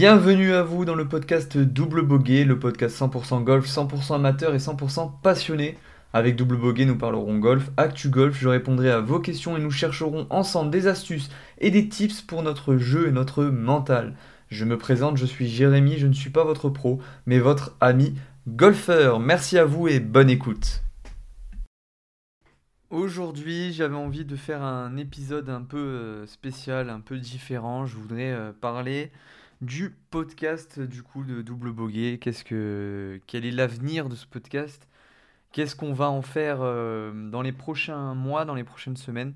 Bienvenue à vous dans le podcast Double Bogey, le podcast 100% golf, 100% amateur et 100% passionné. Avec Double Bogey, nous parlerons golf, actu golf, je répondrai à vos questions et nous chercherons ensemble des astuces et des tips pour notre jeu et notre mental. Je me présente, je suis Jérémy, je ne suis pas votre pro, mais votre ami golfeur. Merci à vous et bonne écoute. Aujourd'hui, j'avais envie de faire un épisode un peu spécial, un peu différent. Je voudrais parler du podcast du coup de Double Bogey. Quel est l'avenir de ce podcast? Qu'est-ce qu'on va en faire dans les prochains mois, dans les prochaines semaines?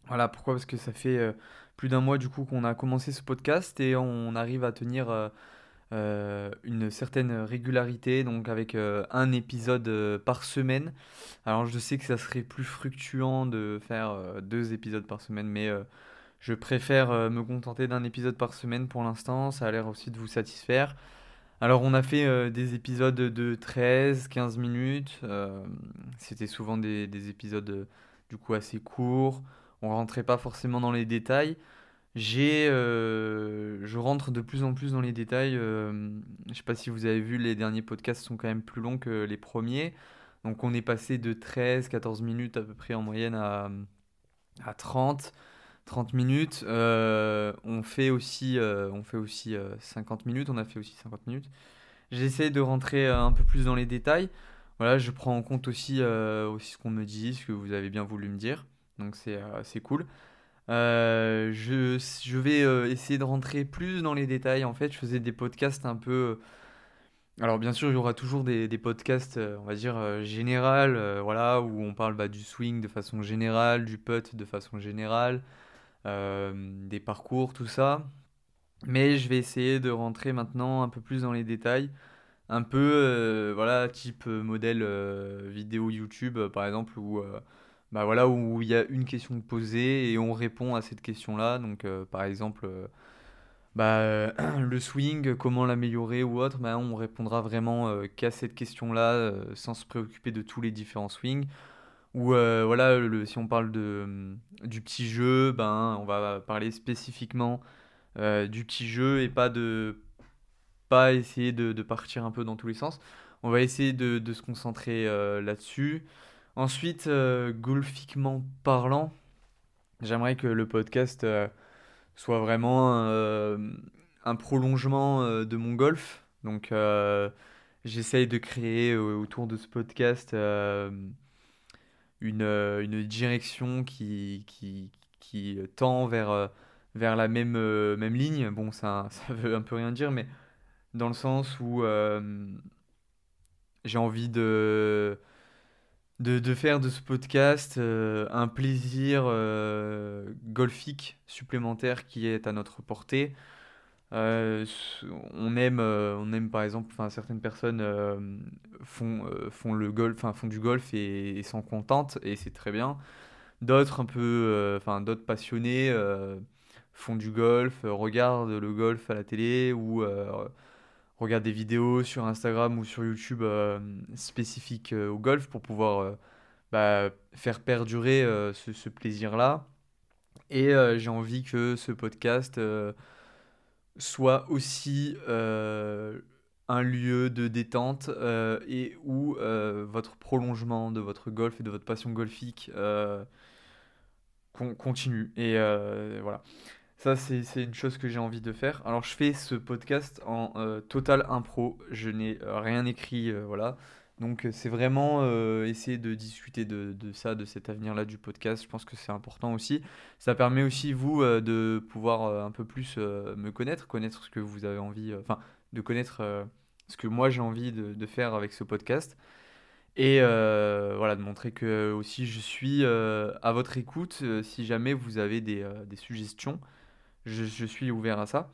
Voilà, pourquoi? Parce que ça fait plus d'un mois du coup qu'on a commencé ce podcast et on arrive à tenir une certaine régularité, donc avec un épisode par semaine. Alors je sais que ça serait plus fructueux de faire deux épisodes par semaine, mais je préfère me contenter d'un épisode par semaine pour l'instant. Ça a l'air aussi de vous satisfaire. Alors on a fait des épisodes de 13, 15 minutes. C'était souvent des épisodes du coup assez courts. On rentrait pas forcément dans les détails. Je rentre de plus en plus dans les détails. Je sais pas si vous avez vu, les derniers podcasts sont quand même plus longs que les premiers. Donc on est passé de 13, 14 minutes à peu près en moyenne à 30 minutes. On fait aussi 50 minutes. On a fait aussi 50 minutes. J'essaie de rentrer un peu plus dans les détails. Voilà, je prends en compte aussi ce qu'on me dit, ce que vous avez bien voulu me dire. Donc c'est cool. Je vais essayer de rentrer plus dans les détails. En fait, je faisais des podcasts un peu. Alors, bien sûr, il y aura toujours des podcasts, on va dire, général, voilà, où on parle du swing de façon générale, du putt de façon générale, des parcours, tout ça. Mais je vais essayer de rentrer maintenant un peu plus dans les détails. Un peu, voilà, type modèle vidéo YouTube, par exemple, voilà, où il y a une question posée et on répond à cette question-là. Donc, par exemple, le swing, comment l'améliorer ou autre, on répondra vraiment qu'à cette question-là, sans se préoccuper de tous les différents swings. Ou voilà, si on parle du petit jeu, on va parler spécifiquement du petit jeu et pas essayer de partir un peu dans tous les sens. On va essayer de se concentrer là-dessus. Ensuite, golfiquement parlant, j'aimerais que le podcast soit vraiment un prolongement de mon golf. Donc, j'essaye de créer autour de ce podcast une direction qui tend vers la même ligne. Bon, ça, ça veut un peu rien dire, mais dans le sens où j'ai envie de faire de ce podcast un plaisir golfique supplémentaire qui est à notre portée. On aime par exemple, enfin certaines personnes font le golf, enfin font du golf et s'en contentent et c'est très bien. D'autres un peu, enfin d'autres passionnés font du golf, regardent le golf à la télé ou regardent des vidéos sur Instagram ou sur YouTube spécifiques au golf pour pouvoir faire perdurer ce plaisir-là. Et j'ai envie que ce podcast soit aussi un lieu de détente et où votre prolongement de votre golf et de votre passion golfique continue. Et voilà. Ça, c'est une chose que j'ai envie de faire. Alors, je fais ce podcast en total impro. Je n'ai rien écrit, voilà. Donc, c'est vraiment essayer de discuter de ça, de cet avenir-là du podcast. Je pense que c'est important aussi. Ça permet aussi, vous, de pouvoir un peu plus me connaître ce que vous avez envie, enfin, de connaître ce que moi j'ai envie de faire avec ce podcast. Et voilà, de montrer que aussi je suis à votre écoute si jamais vous avez des suggestions. Je suis ouvert à ça.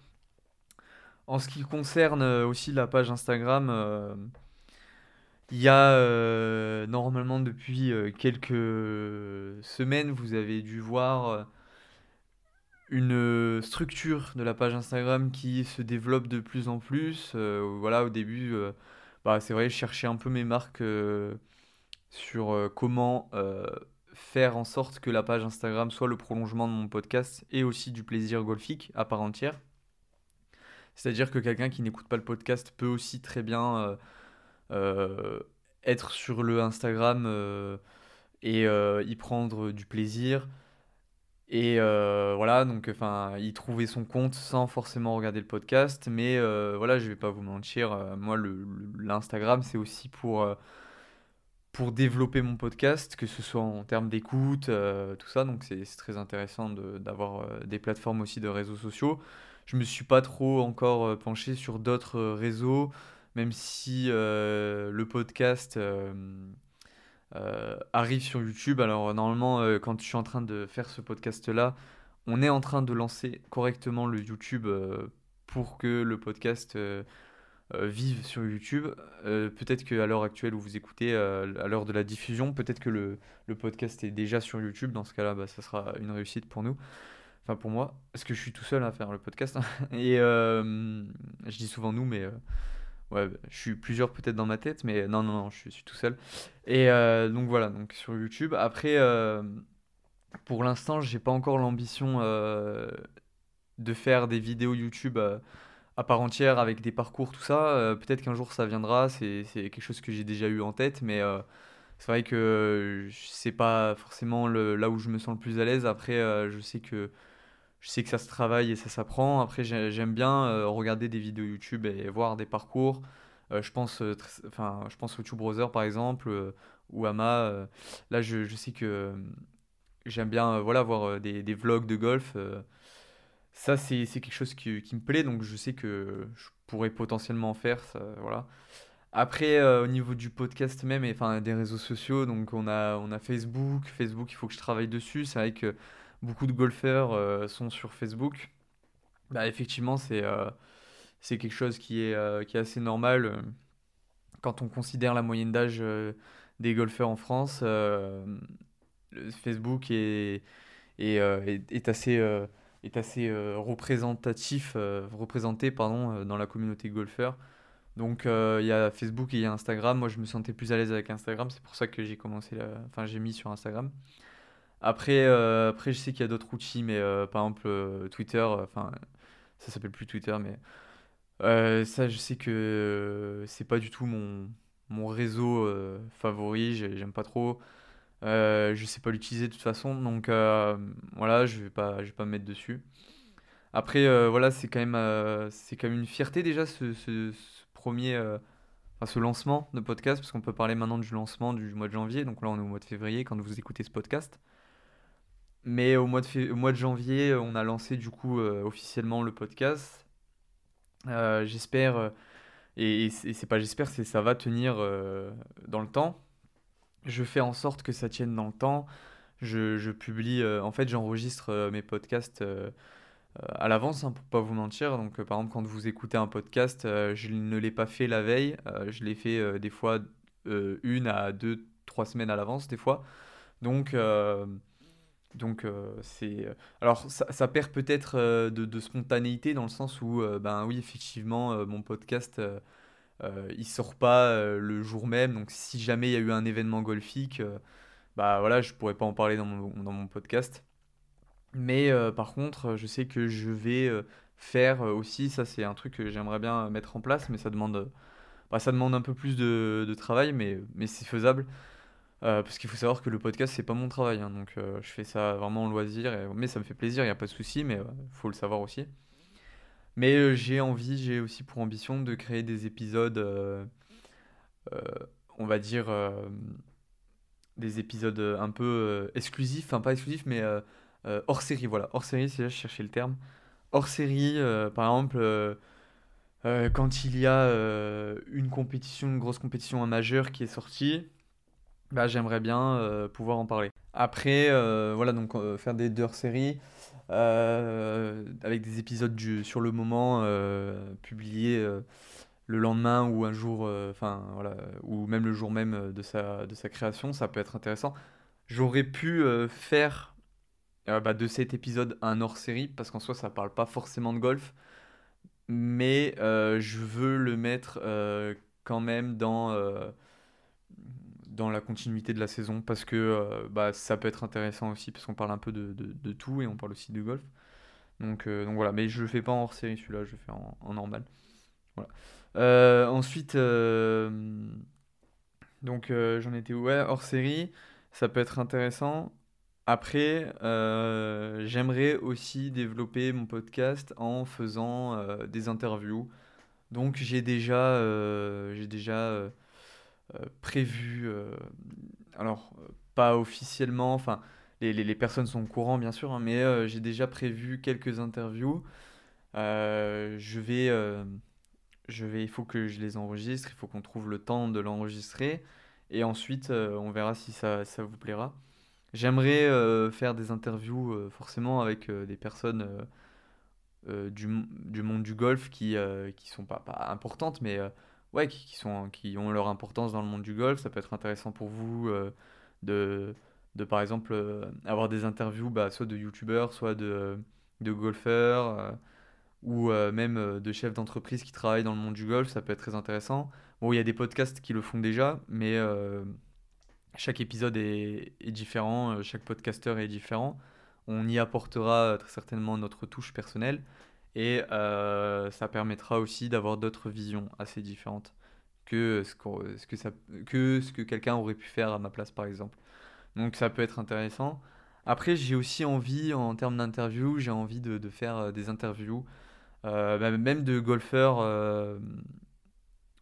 En ce qui concerne aussi la page Instagram, il y a normalement depuis quelques semaines, vous avez dû voir une structure de la page Instagram qui se développe de plus en plus. Voilà, au début, c'est vrai, je cherchais un peu mes marques sur comment faire en sorte que la page Instagram soit le prolongement de mon podcast et aussi du plaisir golfique à part entière. C'est-à-dire que quelqu'un qui n'écoute pas le podcast peut aussi très bien euh, être sur le Instagram et y prendre du plaisir. Et voilà, donc enfin, y trouver son compte sans forcément regarder le podcast. Mais voilà, je vais pas vous mentir, moi, l'Instagram, c'est aussi pour développer mon podcast, que ce soit en termes d'écoute, tout ça. Donc c'est très intéressant d'avoir des plateformes aussi de réseaux sociaux. Je me suis pas trop encore penché sur d'autres réseaux, même si le podcast arrive sur YouTube. Alors normalement, quand je suis en train de faire ce podcast-là, on est en train de lancer correctement le YouTube pour que le podcast vive sur YouTube. Peut-être qu'à l'heure actuelle où vous écoutez, à l'heure de la diffusion, peut-être que le podcast est déjà sur YouTube. Dans ce cas-là, bah, ça sera une réussite pour nous. Enfin pour moi, parce que je suis tout seul à faire le podcast, hein. Et je dis souvent nous, mais ouais, bah, je suis plusieurs peut-être dans ma tête, mais non, non, non, je suis tout seul. Et donc voilà, donc sur YouTube. Après, pour l'instant, j'ai pas encore l'ambition de faire des vidéos YouTube à part entière avec des parcours, tout ça. Peut-être qu'un jour ça viendra, c'est quelque chose que j'ai déjà eu en tête, mais c'est vrai que c'est pas forcément là où je me sens le plus à l'aise. Après, je sais que ça se travaille et ça s'apprend. Après, j'aime bien regarder des vidéos YouTube et voir des parcours. Je pense au Two Brother par exemple, ou Ama. Là, je sais que j'aime bien voilà, voir des vlogs de golf. Ça, c'est quelque chose qui me plaît, donc je sais que je pourrais potentiellement en faire. Ça, voilà. Après, au niveau du podcast même, et enfin des réseaux sociaux, donc on a Facebook. Facebook, il faut que je travaille dessus. C'est vrai que beaucoup de golfeurs sont sur Facebook. Bah, effectivement, c'est quelque chose qui est assez normal quand on considère la moyenne d'âge des golfeurs en France. Facebook est assez représentatif, représenté pardon, dans la communauté golfeur. Donc il y a Facebook et il y a Instagram. Moi, je me sentais plus à l'aise avec Instagram, c'est pour ça que enfin j'ai mis sur Instagram. Après, je sais qu'il y a d'autres outils, mais par exemple Twitter, enfin ça s'appelle plus Twitter, mais ça, je sais que c'est pas du tout mon réseau favori. J'aime pas trop. Je sais pas l'utiliser de toute façon, donc voilà, je vais pas me mettre dessus. Après, voilà, c'est quand même une fierté déjà ce premier, enfin, ce lancement de podcast, parce qu'on peut parler maintenant du lancement du mois de janvier. Donc là, on est au mois de février quand vous écoutez ce podcast. Mais au mois de janvier, on a lancé du coup officiellement le podcast. J'espère, et c'est pas j'espère, c'est ça va tenir dans le temps. Je fais en sorte que ça tienne dans le temps. Je publie, en fait, j'enregistre mes podcasts à l'avance, hein, pour pas vous mentir. Donc, par exemple, quand vous écoutez un podcast, je ne l'ai pas fait la veille. Je l'ai fait des fois 1 à 2, 3 semaines à l'avance, des fois. Donc, alors, ça perd peut-être de spontanéité dans le sens où, ben oui, effectivement, mon podcast. Il sort pas le jour même, donc si jamais il y a eu un événement golfique, bah voilà, je pourrais pas en parler dans mon podcast. Mais par contre, je sais que je vais faire aussi, ça c'est un truc que j'aimerais bien mettre en place, mais ça demande un peu plus de travail, mais c'est faisable. Parce qu'il faut savoir que le podcast, c'est pas mon travail, hein, donc je fais ça vraiment en loisir, mais ça me fait plaisir, il n'y a pas de souci, mais il faut le savoir aussi. Mais j'ai aussi pour ambition de créer des épisodes, euh, on va dire, des épisodes un peu exclusifs, enfin pas exclusifs, mais hors série, voilà. Hors série, c'est là, je cherchais le terme. Hors série, par exemple, quand il y a une compétition, une grosse compétition majeure qui est sortie, bah, j'aimerais bien pouvoir en parler. Après, voilà, donc faire des hors-série avec des épisodes sur le moment publiés le lendemain ou un jour, enfin voilà, ou même le jour même de sa création, ça peut être intéressant. J'aurais pu faire bah, de cet épisode un hors-série, parce qu'en soi ça parle pas forcément de golf, mais je veux le mettre quand même dans la continuité de la saison, parce que bah, ça peut être intéressant aussi, parce qu'on parle un peu de tout et on parle aussi de golf. Donc voilà, mais je le fais pas en hors série celui-là, je le fais en normal. Voilà. Ensuite, j'en étais ouais, hors série, ça peut être intéressant. Après, j'aimerais aussi développer mon podcast en faisant des interviews. Donc j'ai déjà prévu, alors pas officiellement, enfin les personnes sont au courant bien sûr, hein, mais j'ai déjà prévu quelques interviews. Euh, je vais, euh, il faut que je les enregistre, il faut qu'on trouve le temps de l'enregistrer, et ensuite on verra si ça vous plaira. J'aimerais faire des interviews forcément avec des personnes du monde du golf qui sont pas importantes, mais ouais, qui ont leur importance dans le monde du golf. Ça peut être intéressant pour vous de, par exemple avoir des interviews soit de youtubeurs, soit de golfeurs, ou même de chefs d'entreprise qui travaillent dans le monde du golf. Ça peut être très intéressant. Bon, il y a des podcasts qui le font déjà, mais chaque épisode est différent, chaque podcasteur est différent. On y apportera très certainement notre touche personnelle et ça permettra aussi d'avoir d'autres visions assez différentes que ce que quelqu'un aurait pu faire à ma place par exemple. Donc ça peut être intéressant. Après, j'ai aussi envie, en termes d'interview, j'ai envie de faire des interviews, même de golfeurs,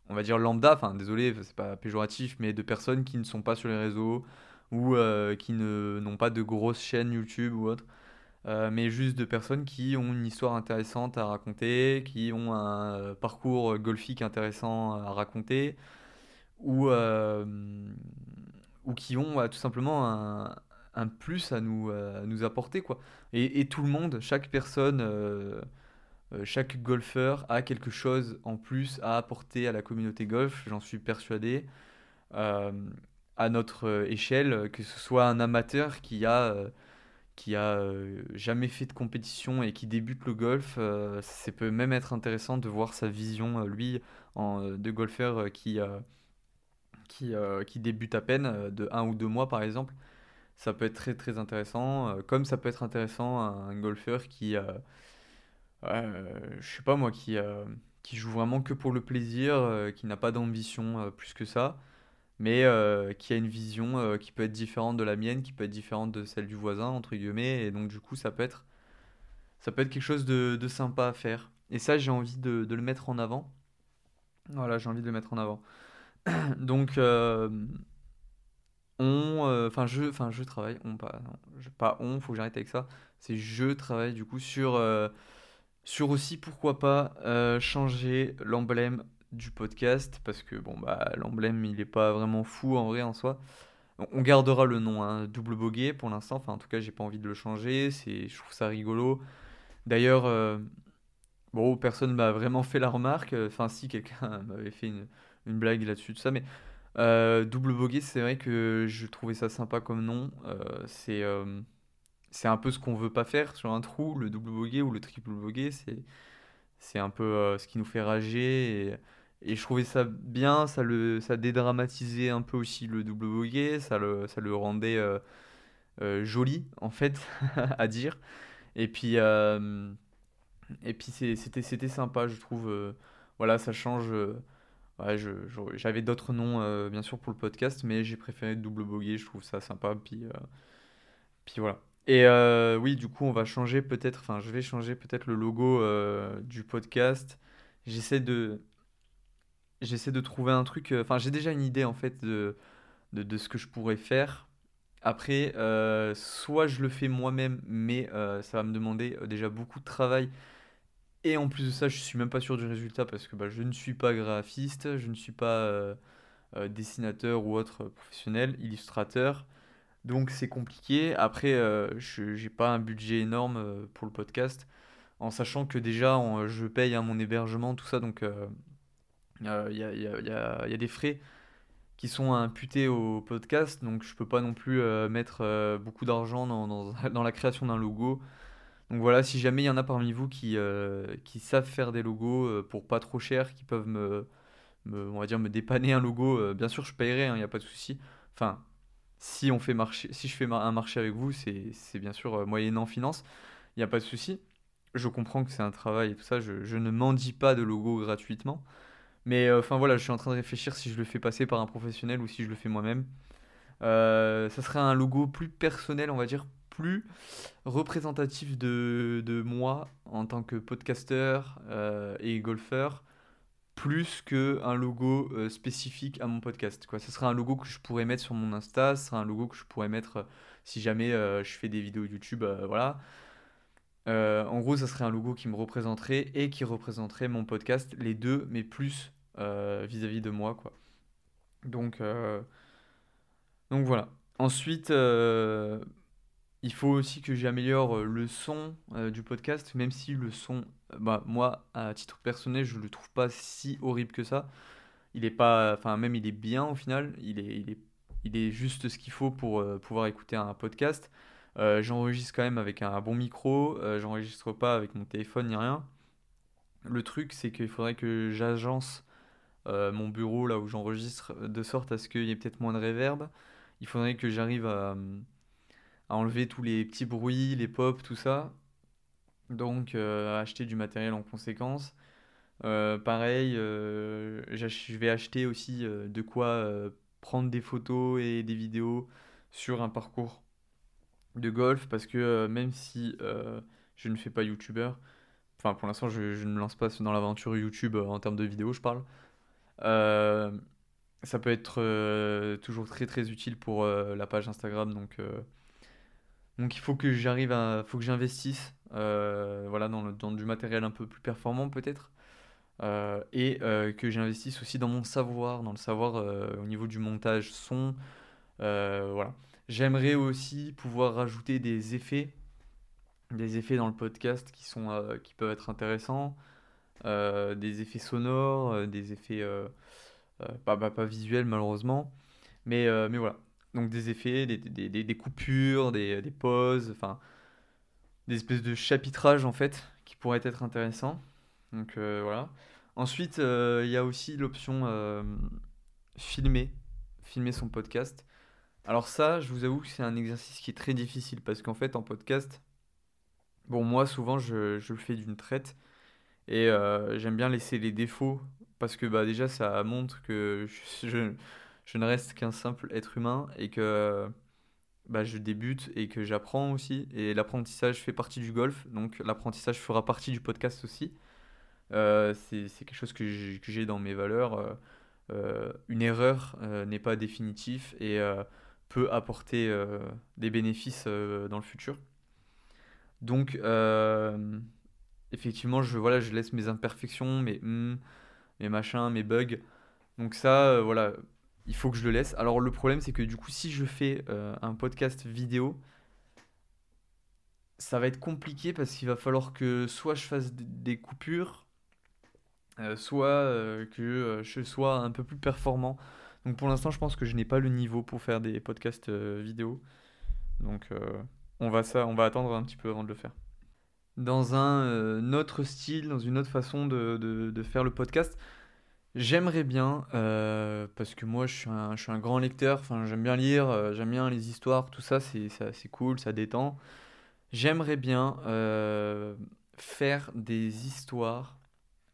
on va dire lambda, enfin désolé, c'est pas péjoratif, mais de personnes qui ne sont pas sur les réseaux ou qui n'ont pas de grosses chaînes YouTube ou autre, mais juste de personnes qui ont une histoire intéressante à raconter, qui ont un parcours golfique intéressant à raconter, ou, euh, ou qui ont tout simplement un plus à nous apporter, quoi. Et tout le monde, chaque personne, chaque golfeur a quelque chose en plus à apporter à la communauté golf, j'en suis persuadé. Euh, à notre échelle, que ce soit un amateur qui a jamais fait de compétition et qui débute le golf, ça peut même être intéressant de voir sa vision, lui, de golfeur qui débute à peine, de 1 ou 2 mois par exemple. Ça peut être très très intéressant, comme ça peut être intéressant un golfeur je sais pas moi, qui joue vraiment que pour le plaisir, qui n'a pas d'ambition plus que ça, mais qui a une vision qui peut être différente de la mienne, qui peut être différente de celle du voisin, entre guillemets, et donc du coup ça peut être quelque chose de sympa à faire. Et ça, j'ai envie de le mettre en avant. Voilà, j'ai envie de le mettre en avant. Donc, je travaille, non, pas on, faut que j'arrête avec ça. C'est je travaille du coup sur aussi, pourquoi pas, changer l'emblème du podcast, parce que bon, bah, l'emblème il est pas vraiment fou en vrai en soi. On gardera le nom, hein, Double Bogey pour l'instant, enfin en tout cas, j'ai pas envie de le changer, je trouve ça rigolo. D'ailleurs, bon, personne m'a vraiment fait la remarque. Enfin, si, quelqu'un m'avait fait une blague là-dessus, tout ça. Mais double bogey, c'est vrai que je trouvais ça sympa comme nom. C'est un peu ce qu'on veut pas faire sur un trou, le double bogey ou le triple bogey. C'est un peu ce qui nous fait rager. Et je trouvais ça bien. Ça dédramatisait un peu aussi le double bogey. Ça le rendait joli, en fait, à dire. Et puis. C'était sympa, je trouve. Voilà, ça change. Ouais, j'avais d'autres noms, bien sûr, pour le podcast, mais j'ai préféré Double Bogey, je trouve ça sympa. Puis voilà. Et oui, du coup, on va changer peut-être. Enfin, je vais changer peut-être le logo du podcast. J'essaie de, j'essaie de trouver un truc. Enfin, j'ai déjà une idée, en fait, de ce que je pourrais faire. Après, soit je le fais moi-même, mais ça va me demander déjà beaucoup de travail. Et en plus de ça, je suis même pas sûr du résultat parce que bah, je ne suis pas graphiste, je ne suis pas dessinateur ou autre professionnel, illustrateur. Donc c'est compliqué. Après, je j'ai pas un budget énorme pour le podcast, en sachant que déjà je paye mon hébergement, tout ça. Donc il y a des frais qui sont imputés au podcast. Donc je peux pas non plus mettre beaucoup d'argent dans la création d'un logo. Donc voilà, si jamais il y en a parmi vous qui savent faire des logos pour pas trop cher, qui peuvent on va dire, me dépanner un logo, bien sûr je paierai, il n'y a pas de souci. Enfin, si je fais un marché avec vous, c'est bien sûr moyennant finance, il n'y a pas de souci. je comprends que c'est un travail et tout ça, je ne mendie pas de logo gratuitement. Mais enfin voilà, je suis en train de réfléchir si je le fais passer par un professionnel ou si je le fais moi-même. Ça serait un logo plus personnel, on va dire, plus représentatif de moi en tant que podcasteur et golfeur, plus qu'un logo spécifique à mon podcast, quoi. Ce serait un logo que je pourrais mettre sur mon Insta, ce serait un logo que je pourrais mettre si jamais je fais des vidéos YouTube, voilà. En gros, ça serait un logo qui me représenterait et qui représenterait mon podcast, les deux, mais plus vis-à-vis de moi, quoi. Donc, euh, donc voilà. Ensuite, il faut aussi que j'améliore le son du podcast, même si le son, bah, moi, à titre personnel, je le trouve pas si horrible que ça. Il est pas, enfin, même il est bien au final. Il est juste ce qu'il faut pour pouvoir écouter un podcast. J'enregistre quand même avec un bon micro. J'enregistre pas avec mon téléphone ni rien. Le truc, c'est qu'il faudrait que j'agence mon bureau là où j'enregistre de sorte à ce qu'il y ait peut-être moins de reverb. Il faudrait que j'arrive à enlever tous les petits bruits, les pops, tout ça. Donc, acheter du matériel en conséquence. Pareil, je vais acheter aussi de quoi prendre des photos et des vidéos sur un parcours de golf parce que même si je ne fais pas youtubeur, enfin pour l'instant je ne me lance pas dans l'aventure YouTube en termes de vidéos, je parle. euh, Ça peut être toujours très très utile pour la page Instagram, donc il faut que faut que j'investisse, voilà, dans du matériel un peu plus performant peut-être, et que j'investisse aussi dans mon savoir, dans le savoir au niveau du montage son, voilà. J'aimerais aussi pouvoir rajouter des effets dans le podcast qui peuvent être intéressants, des effets sonores, des effets pas visuels malheureusement, mais voilà. Donc des effets, des coupures, des pauses, enfin des espèces de chapitrages en fait qui pourraient être intéressants. Donc voilà. Ensuite, il y a aussi l'option filmer, filmer son podcast. Alors ça, je vous avoue que c'est un exercice qui est très difficile parce qu'en fait en podcast, bon moi souvent je le fais d'une traite et j'aime bien laisser les défauts parce que bah déjà ça montre que je ne reste qu'un simple être humain et que bah, je débute et que j'apprends aussi. Et l'apprentissage fait partie du golf, donc l'apprentissage fera partie du podcast aussi. C'est quelque chose que j'ai dans mes valeurs. Une erreur n'est pas définitive et peut apporter des bénéfices dans le futur. Donc, effectivement, voilà, je laisse mes imperfections, mes machins, mes bugs. Donc ça, voilà, il faut que je le laisse. Alors le problème, c'est que du coup, si je fais un podcast vidéo, ça va être compliqué parce qu'il va falloir que soit je fasse des coupures, soit que je sois un peu plus performant. Donc pour l'instant, je pense que je n'ai pas le niveau pour faire des podcasts vidéo. Donc on va attendre un petit peu avant de le faire. Dans un autre style, dans une autre façon de faire le podcast, j'aimerais bien, parce que moi je suis un grand lecteur, enfin j'aime bien lire, j'aime bien les histoires, tout ça, c'est cool, ça détend. J'aimerais bien faire des histoires,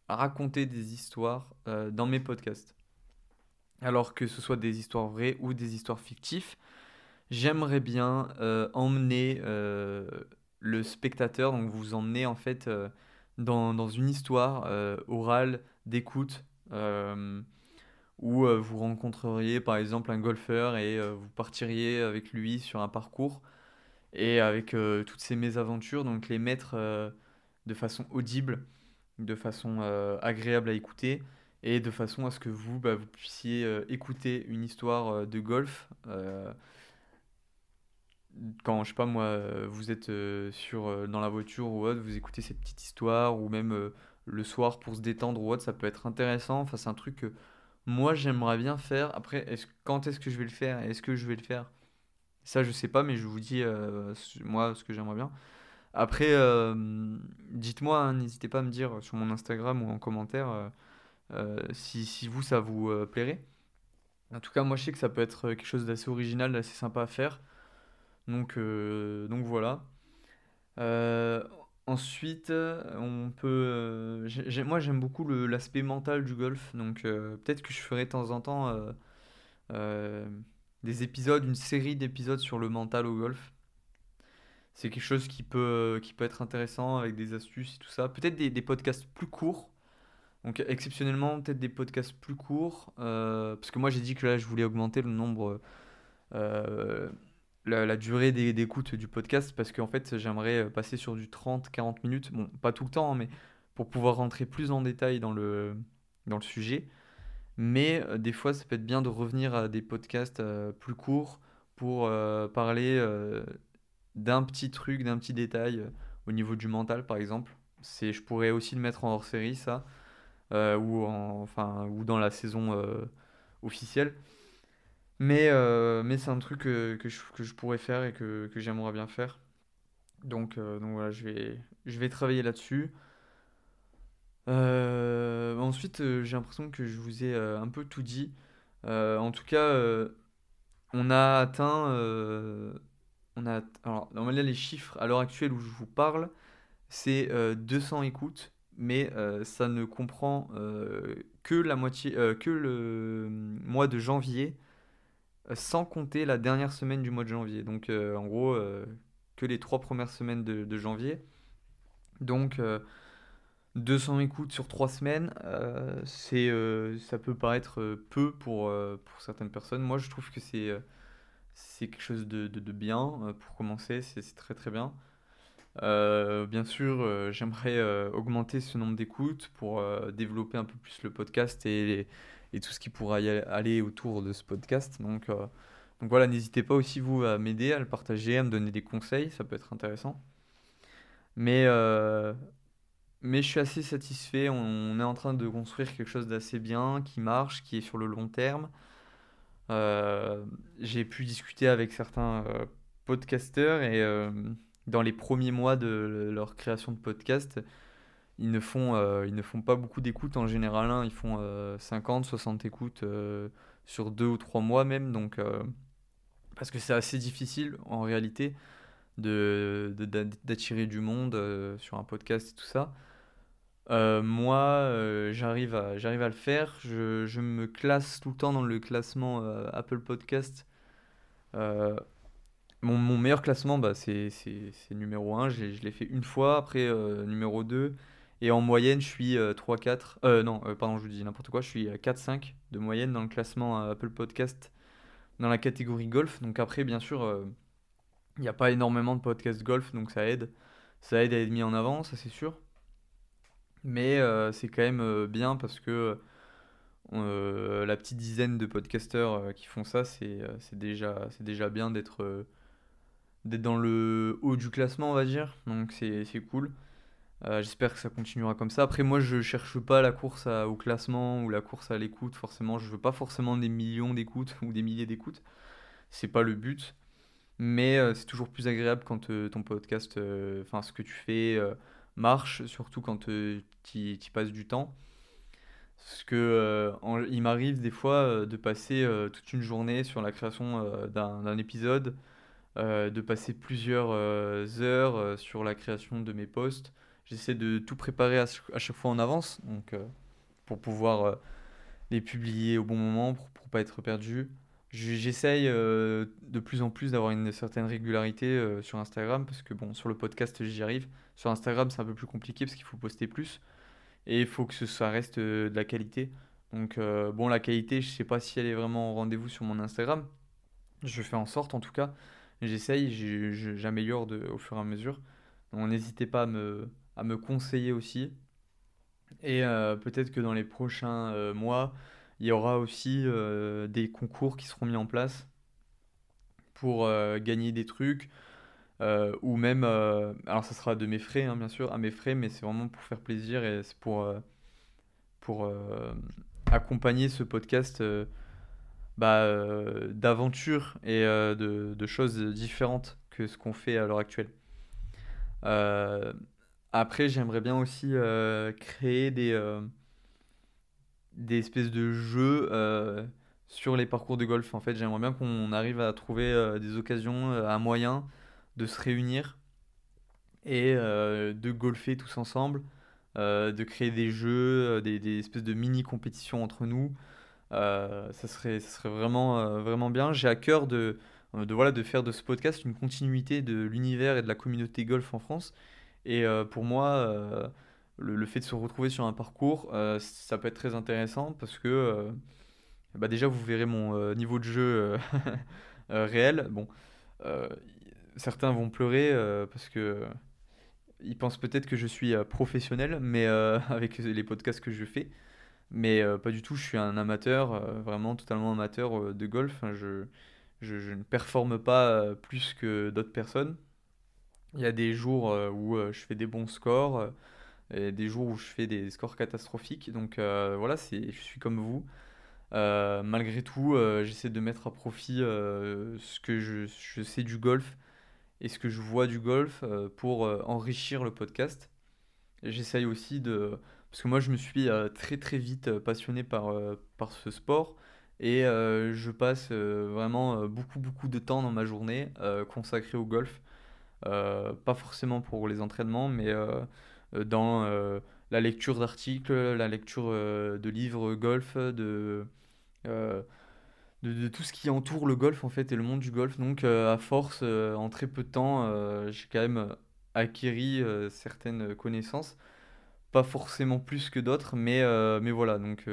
raconter des histoires dans mes podcasts. Alors que ce soit des histoires vraies ou des histoires fictives, j'aimerais bien emmener le spectateur, donc vous emmener en fait dans une histoire orale d'écoute euh, où vous rencontreriez par exemple un golfeur et vous partiriez avec lui sur un parcours et avec toutes ces mésaventures, donc les mettre de façon audible, de façon agréable à écouter, et de façon à ce que vous, bah, vous puissiez écouter une histoire de golf. Quand, je sais pas moi, vous êtes dans la voiture ou autre, vous écoutez cette petite histoire, ou même le soir pour se détendre ou autre, ça peut être intéressant. Enfin, c'est un truc que moi j'aimerais bien faire. Après, quand est-ce que je vais le faire? Est-ce que je vais le faire? Ça, je sais pas, mais je vous dis, moi, ce que j'aimerais bien. Après, dites-moi, hein, n'hésitez pas à me dire sur mon Instagram ou en commentaire si vous, ça vous plairait. En tout cas, moi, je sais que ça peut être quelque chose d'assez original, d'assez sympa à faire. Donc voilà. Euh, Ensuite, on peut. Moi, j'aime beaucoup l'aspect mental du golf, donc peut-être que je ferai de temps en temps euh, des épisodes, une série d'épisodes sur le mental au golf. C'est quelque chose qui peut être intéressant avec des astuces et tout ça. Peut-être des podcasts plus courts. Donc exceptionnellement, peut-être des podcasts plus courts. Parce que moi, j'ai dit que là, je voulais augmenter le nombre, euh, la durée d'écoute du podcast. Parce qu'en fait, j'aimerais passer sur du 30-40 minutes. Bon, pas tout le temps, hein, mais pour pouvoir rentrer plus en détail dans le sujet. Mais des fois, ça peut être bien de revenir à des podcasts plus courts pour parler d'un petit truc, d'un petit détail au niveau du mental, par exemple. Je pourrais aussi le mettre en hors-série, ça, ou dans la saison officielle. Mais c'est un truc que je pourrais faire et que j'aimerais bien faire. Donc voilà, je vais travailler là-dessus. Ensuite, j'ai l'impression que je vous ai un peu tout dit. En tout cas, on a atteint. Alors, normalement, les chiffres à l'heure actuelle où je vous parle, c'est 200 écoutes, mais ça ne comprend que la moitié, que le mois de janvier, sans compter la dernière semaine du mois de janvier. Donc, en gros, que les 3 premières semaines de janvier. Donc, 200 écoutes sur 3 semaines, ça peut paraître peu pour certaines personnes. Moi, je trouve que c'est quelque chose de bien pour commencer, c'est très très bien. Bien sûr, j'aimerais augmenter ce nombre d'écoutes pour développer un peu plus le podcast et tout ce qui pourra aller autour de ce podcast. Donc voilà, n'hésitez pas aussi vous à m'aider, à le partager, à me donner des conseils, ça peut être intéressant. Mais, euh, mais je suis assez satisfait, on est en train de construire quelque chose d'assez bien, qui marche, qui est sur le long terme. J'ai pu discuter avec certains podcasteurs et dans les premiers mois de leur création de podcast, ils ne font pas beaucoup d'écoutes en général, hein. Ils font 50, 60 écoutes sur 2 ou 3 mois même. Parce que c'est assez difficile en réalité d'attirer du monde sur un podcast et tout ça. Moi, j'arrive à le faire. Je me classe tout le temps dans le classement Apple Podcast. Euh, mon meilleur classement, bah, c'est numéro 1. Je l'ai fait une fois, après numéro 2. Et en moyenne, je suis 3-4. Non, pardon, je vous dis n'importe quoi. Je suis 4-5 de moyenne dans le classement Apple Podcast dans la catégorie golf. Donc après, bien sûr, il n'y a pas énormément de podcasts golf, donc ça aide. Ça aide à être mis en avant, ça c'est sûr. Mais c'est quand même bien parce que la petite dizaine de podcasteurs qui font ça, c'est déjà bien d'être dans le haut du classement, on va dire. Donc c'est cool. J'espère que ça continuera comme ça. Après, moi, je cherche pas la course au classement ou la course à l'écoute, forcément. Je veux pas forcément des millions d'écoutes ou des milliers d'écoutes. C'est pas le but. Mais c'est toujours plus agréable quand ton podcast, enfin ce que tu fais, marche, surtout quand tu passes du temps. Parce que il m'arrive des fois de passer toute une journée sur la création d'un épisode, de passer plusieurs heures sur la création de mes posts. J'essaie de tout préparer à chaque fois en avance, donc pour pouvoir les publier au bon moment, pour pas être perdu. J'essaye de plus en plus d'avoir une certaine régularité sur Instagram, parce que bon, sur le podcast j'y arrive. Sur Instagram c'est un peu plus compliqué parce qu'il faut poster plus. Et il faut que ça reste de la qualité. Donc bon, la qualité, je sais pas si elle est vraiment au rendez-vous sur mon Instagram. Je fais en sorte en tout cas. J'essaye, j'améliore au fur et à mesure. Donc n'hésitez pas à me conseiller aussi. Et peut-être que dans les prochains mois, il y aura aussi des concours qui seront mis en place pour gagner des trucs. Ou même, alors ça sera de mes frais, hein, bien sûr, à mes frais, mais c'est vraiment pour faire plaisir et c'est pour accompagner ce podcast d'aventures et de choses différentes que ce qu'on fait à l'heure actuelle. Euh, Après, j'aimerais bien aussi créer des espèces de jeux sur les parcours de golf. En fait, j'aimerais bien qu'on arrive à trouver des occasions, un moyen de se réunir et de golfer tous ensemble, de créer des jeux, des espèces de mini compétitions entre nous. Ça serait vraiment, vraiment bien. J'ai à cœur voilà, de faire de ce podcast une continuité de l'univers et de la communauté golf en France. Et pour moi, le fait de se retrouver sur un parcours, ça peut être très intéressant parce que bah déjà, vous verrez mon niveau de jeu réel. Bon, euh, certains vont pleurer parce que ils pensent peut-être que je suis professionnel, mais avec les podcasts que je fais. Mais pas du tout, je suis un amateur, vraiment totalement amateur de golf. Enfin, je ne performe pas plus que d'autres personnes. Il y a des jours où je fais des bons scores et des jours où je fais des scores catastrophiques. Donc voilà, je suis comme vous. Malgré tout, j'essaie de mettre à profit ce que je sais du golf et ce que je vois du golf pour enrichir le podcast. Et j'essaye aussi de... Parce que moi, je me suis très très vite passionné par ce sport et je passe vraiment beaucoup beaucoup de temps dans ma journée consacré au golf. Pas forcément pour les entraînements, mais dans la lecture d'articles, la lecture de livres golf, euh, de tout ce qui entoure le golf en fait et le monde du golf. Donc à force, en très peu de temps, j'ai quand même acquéri certaines connaissances. Pas forcément plus que d'autres, mais voilà. Donc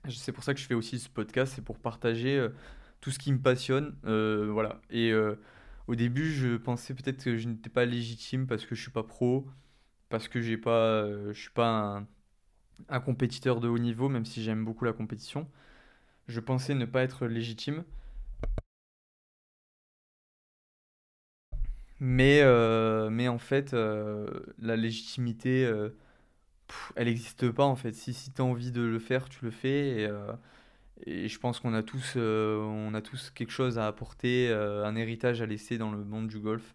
c'est pour ça que je fais aussi ce podcast, c'est pour partager tout ce qui me passionne. Voilà. Et au début, je pensais peut-être que je n'étais pas légitime parce que je suis pas pro, parce que je suis pas un compétiteur de haut niveau, même si j'aime beaucoup la compétition. Je pensais ne pas être légitime, mais en fait, la légitimité, elle n'existe pas en fait. Si tu as envie de le faire, tu le fais. Et je pense on a tous quelque chose à apporter, un héritage à laisser dans le monde du golf.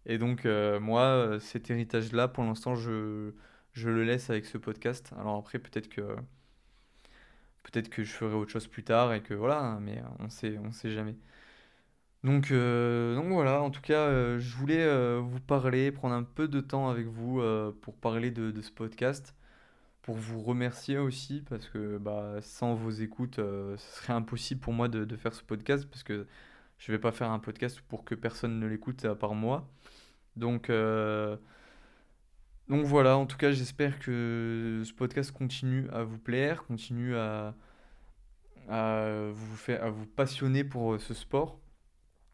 Et donc, moi, cet héritage-là, pour l'instant, je le laisse avec ce podcast. Alors après, peut-être que je ferai autre chose plus tard et que voilà, hein, mais on sait jamais. Donc voilà, en tout cas, je voulais vous parler, prendre un peu de temps avec vous pour parler de ce podcast, pour vous remercier aussi, parce que bah, sans vos écoutes, ce serait impossible pour moi de faire ce podcast, parce que je vais pas faire un podcast pour que personne ne l'écoute à part moi. Donc, euh, donc voilà, en tout cas, j'espère que ce podcast continue à vous plaire, continue à vous passionner pour ce sport.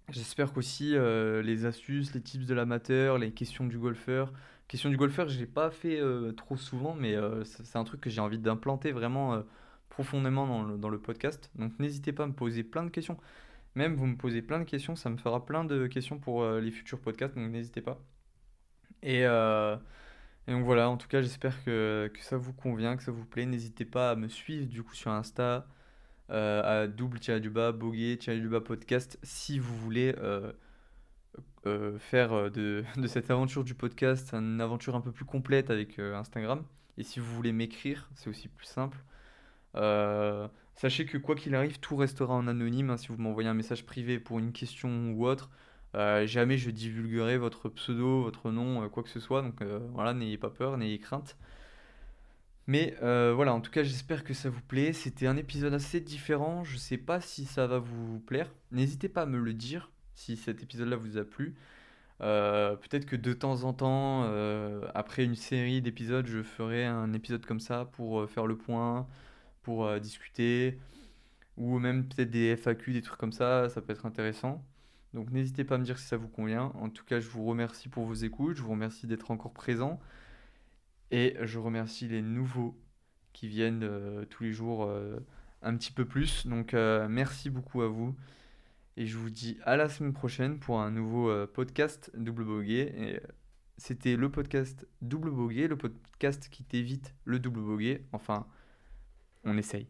J'espère qu'aussi les astuces, les tips de l'amateur, les questions du golfeur. Questions du golfeur, je l'ai pas fait trop souvent, mais c'est un truc que j'ai envie d'implanter vraiment profondément dans le podcast. Donc n'hésitez pas à me poser plein de questions. Même vous me posez plein de questions, ça me fera plein de questions pour les futurs podcasts, donc n'hésitez pas. Et, euh, et donc voilà, en tout cas, j'espère que ça vous convient, que ça vous plaît. N'hésitez pas à me suivre du coup sur Insta, à double-du-bas, boguer-du-bas podcast, si vous voulez faire de cette aventure du podcast une aventure un peu plus complète avec Instagram. Et si vous voulez m'écrire, c'est aussi plus simple. Sachez que quoi qu'il arrive, tout restera en anonyme, hein. Si vous m'envoyez un message privé pour une question ou autre, jamais je divulguerai votre pseudo, votre nom, quoi que ce soit. Donc voilà, n'ayez pas peur, n'ayez crainte. Mais voilà, en tout cas, j'espère que ça vous plaît. C'était un épisode assez différent. Je sais pas si ça va vous plaire. N'hésitez pas à me le dire si cet épisode-là vous a plu. Peut-être que de temps en temps, après une série d'épisodes, je ferai un épisode comme ça pour faire le point, pour discuter, ou même peut-être des FAQ, des trucs comme ça peut être intéressant. Donc n'hésitez pas à me dire si ça vous convient. En tout cas, je vous remercie pour vos écoutes, je vous remercie d'être encore présent, et je remercie les nouveaux qui viennent tous les jours un petit peu plus. Donc merci beaucoup à vous. Et je vous dis à la semaine prochaine pour un nouveau podcast Double Bogey. Et c'était le podcast Double Bogey, le podcast qui t'évite le double bogey. Enfin, on essaye.